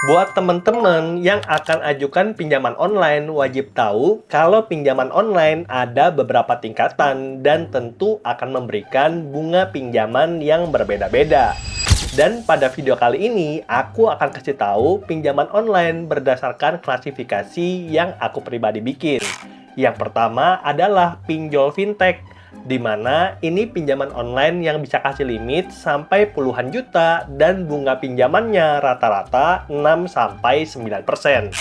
Buat teman-teman yang akan ajukan pinjaman online, wajib tahu kalau pinjaman online ada beberapa tingkatan dan tentu akan memberikan bunga pinjaman yang berbeda-beda. Dan pada video kali ini, aku akan kasih tahu pinjaman online berdasarkan klasifikasi yang aku pribadi bikin. Yang pertama adalah pinjol fintech, di mana ini pinjaman online yang bisa kasih limit sampai puluhan juta dan bunga pinjamannya rata-rata 6-9%.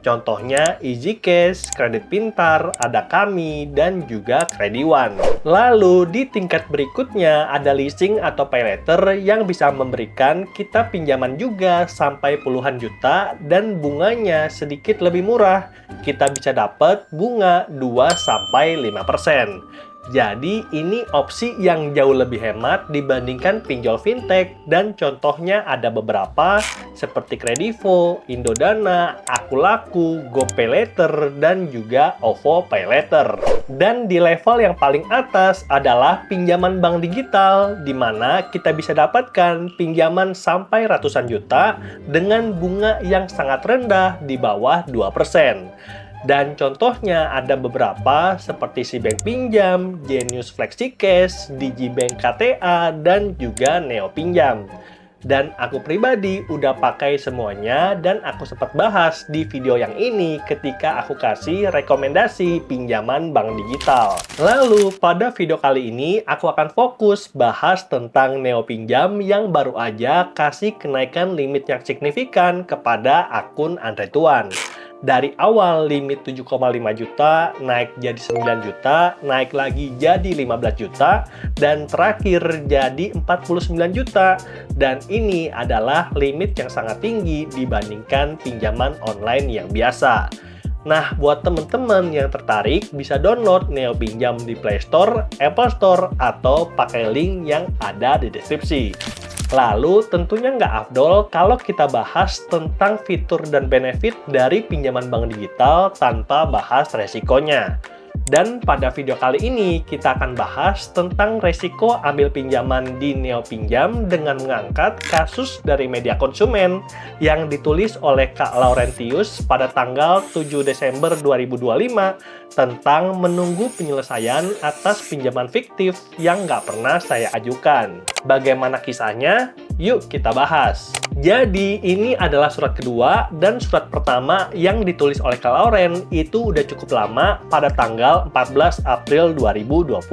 Contohnya Easy Cash, Kredit Pintar, Ada Kami, dan juga Krediwan. Lalu di tingkat berikutnya ada leasing atau pay later yang bisa memberikan kita pinjaman juga sampai puluhan juta dan bunganya sedikit lebih murah. Kita bisa dapat bunga 2-5%. Jadi ini opsi yang jauh lebih hemat dibandingkan pinjol fintech dan contohnya ada beberapa seperti Kredivo, Indodana, Akulaku, GoPayLater, dan juga OVO PayLater. Dan di level yang paling atas adalah pinjaman bank digital di mana kita bisa dapatkan pinjaman sampai ratusan juta dengan bunga yang sangat rendah di bawah 2%. Dan contohnya ada beberapa seperti Sibank Pinjam, Genius FlexiCash, Digibank KTA, dan juga Neo Pinjam. Dan aku pribadi udah pakai semuanya dan aku sempat bahas di video yang ini ketika aku kasih rekomendasi pinjaman bank digital. Lalu pada video kali ini aku akan fokus bahas tentang Neo Pinjam yang baru aja kasih kenaikan limit yang signifikan kepada akun Android One. Dari awal limit 7,5 juta, naik jadi 9 juta, naik lagi jadi 15 juta, dan terakhir jadi 49 juta. Dan ini adalah limit yang sangat tinggi dibandingkan pinjaman online yang biasa. Nah, buat teman-teman yang tertarik, bisa download Neo Pinjam di Play Store, Apple Store, atau pakai link yang ada di deskripsi. Lalu tentunya nggak afdol kalau kita bahas tentang fitur dan benefit dari pinjaman bank digital tanpa bahas resikonya. Dan pada video kali ini kita akan bahas tentang resiko ambil pinjaman di Neo Pinjam dengan mengangkat kasus dari media konsumen yang ditulis oleh Kak Laurentius pada tanggal 7 Desember 2025 tentang menunggu penyelesaian atas pinjaman fiktif yang nggak pernah saya ajukan. Bagaimana kisahnya? Yuk kita bahas. Jadi ini adalah surat kedua dan surat pertama yang ditulis oleh Kak Lauren itu udah cukup lama pada tanggal 14 April 2025.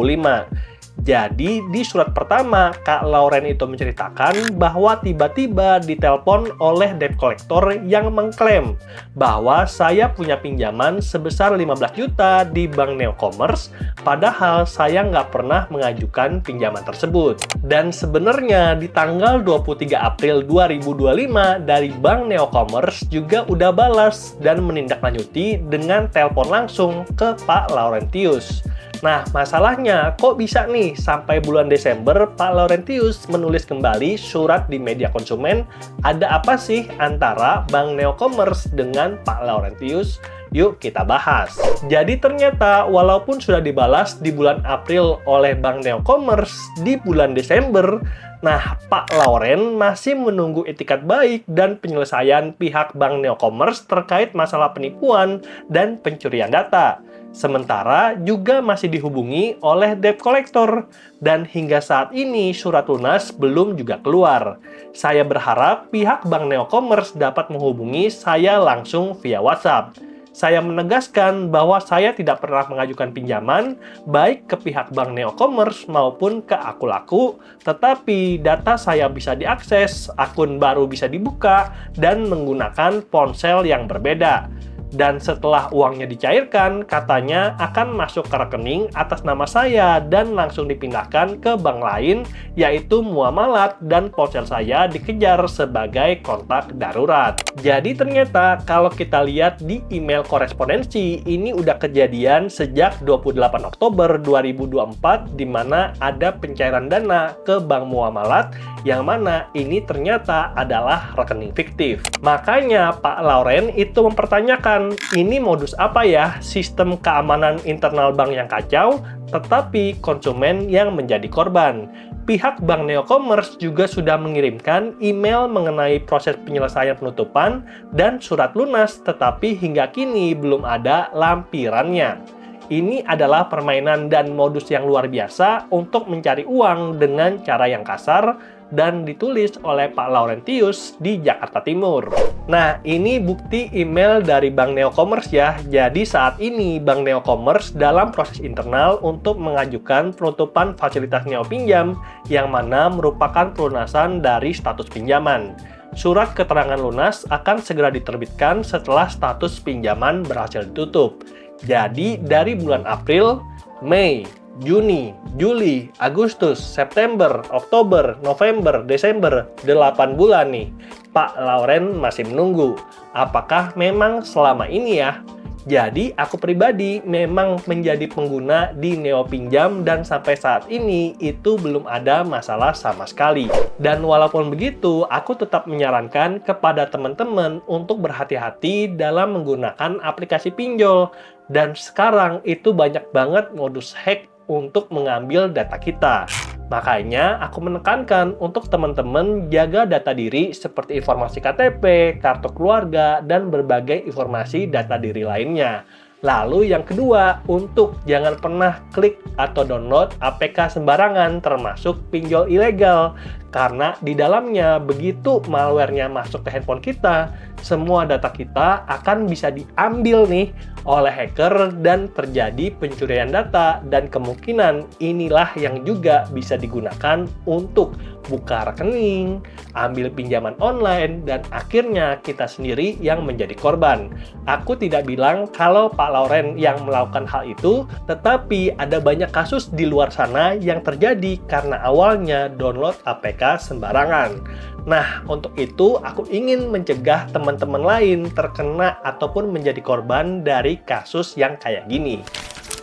Jadi di surat pertama Kak Lauren itu menceritakan bahwa tiba-tiba ditelepon oleh debt collector yang mengklaim bahwa saya punya pinjaman sebesar 15 juta di Bank Neocommerce padahal saya nggak pernah mengajukan pinjaman tersebut. Dan sebenarnya di tanggal 23 April 2025 dari Bank Neocommerce juga udah balas dan menindaklanjuti dengan telepon langsung ke Pak Laurentius. Nah, masalahnya kok bisa nih sampai bulan Desember Pak Laurentius menulis kembali surat di media konsumen? Ada apa sih antara Bank Neocommerce dengan Pak Laurentius? Yuk kita bahas. Jadi ternyata walaupun sudah dibalas di bulan April oleh Bank Neocommerce di bulan Desember, nah Pak Lauren masih menunggu etikat baik dan penyelesaian pihak Bank Neocommerce terkait masalah penipuan dan pencurian data. Sementara juga masih dihubungi oleh debt collector dan hingga saat ini surat lunas belum juga keluar. Saya berharap pihak Bank Neocommerce dapat menghubungi saya langsung via WhatsApp. Saya menegaskan bahwa saya tidak pernah mengajukan pinjaman baik ke pihak Bank Neocommerce maupun ke Akulaku, tetapi data saya bisa diakses, akun baru bisa dibuka, dan menggunakan ponsel yang berbeda. Dan setelah uangnya dicairkan, katanya akan masuk ke rekening atas nama saya dan langsung dipindahkan ke bank lain, yaitu Muamalat, dan ponsel saya dikejar sebagai kontak darurat. Jadi ternyata kalau kita lihat di email korespondensi, ini udah kejadian sejak 28 Oktober 2024, di mana ada pencairan dana ke Bank Muamalat, yang mana ini ternyata adalah rekening fiktif. Makanya Pak Lauren itu mempertanyakan, ini modus apa ya? Sistem keamanan internal bank yang kacau, tetapi konsumen yang menjadi korban. Pihak Bank Neocommerce juga sudah mengirimkan email mengenai proses penyelesaian penutupan dan surat lunas, tetapi hingga kini belum ada lampirannya. Ini adalah permainan dan modus yang luar biasa untuk mencari uang dengan cara yang kasar dan ditulis oleh Pak Laurentius di Jakarta Timur. Nah, ini bukti email dari Bank Neocommerce ya. Jadi saat ini Bank Neocommerce dalam proses internal untuk mengajukan penutupan fasilitas Neo Pinjam yang mana merupakan pelunasan dari status pinjaman. Surat keterangan lunas akan segera diterbitkan setelah status pinjaman berhasil ditutup. Jadi dari bulan April, Mei, Juni, Juli, Agustus, September, Oktober, November, Desember, 8 bulan nih. Pak Lauren masih menunggu. Apakah memang selama ini ya? Jadi aku pribadi memang menjadi pengguna di Neo Pinjam dan sampai saat ini itu belum ada masalah sama sekali. Dan walaupun begitu, aku tetap menyarankan kepada teman-teman untuk berhati-hati dalam menggunakan aplikasi pinjol. Dan sekarang itu banyak banget modus hack untuk mengambil data kita. Makanya aku menekankan untuk teman-teman jaga data diri seperti informasi KTP, kartu keluarga, dan berbagai informasi data diri lainnya. Lalu yang kedua, untuk jangan pernah klik atau download APK sembarangan termasuk pinjol ilegal. Karena di dalamnya begitu malware-nya masuk ke handphone kita, semua data kita akan bisa diambil nih oleh hacker dan terjadi pencurian data, dan kemungkinan inilah yang juga bisa digunakan untuk buka rekening, ambil pinjaman online, dan akhirnya kita sendiri yang menjadi korban. Aku tidak bilang kalau Pak Lauren yang melakukan hal itu, tetapi ada banyak kasus di luar sana yang terjadi karena awalnya download APK sembarangan. Nah, untuk itu aku ingin mencegah teman-teman lain terkena ataupun menjadi korban dari kasus yang kayak gini.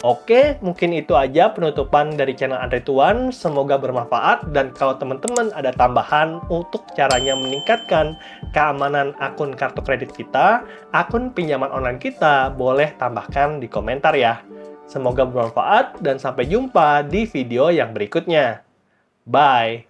Oke, mungkin itu aja penutupan dari channel Andre Tuan. Semoga bermanfaat, dan kalau teman-teman ada tambahan untuk caranya meningkatkan keamanan akun kartu kredit kita, akun pinjaman online kita, boleh tambahkan di komentar ya. Semoga bermanfaat dan sampai jumpa di video yang berikutnya. Bye!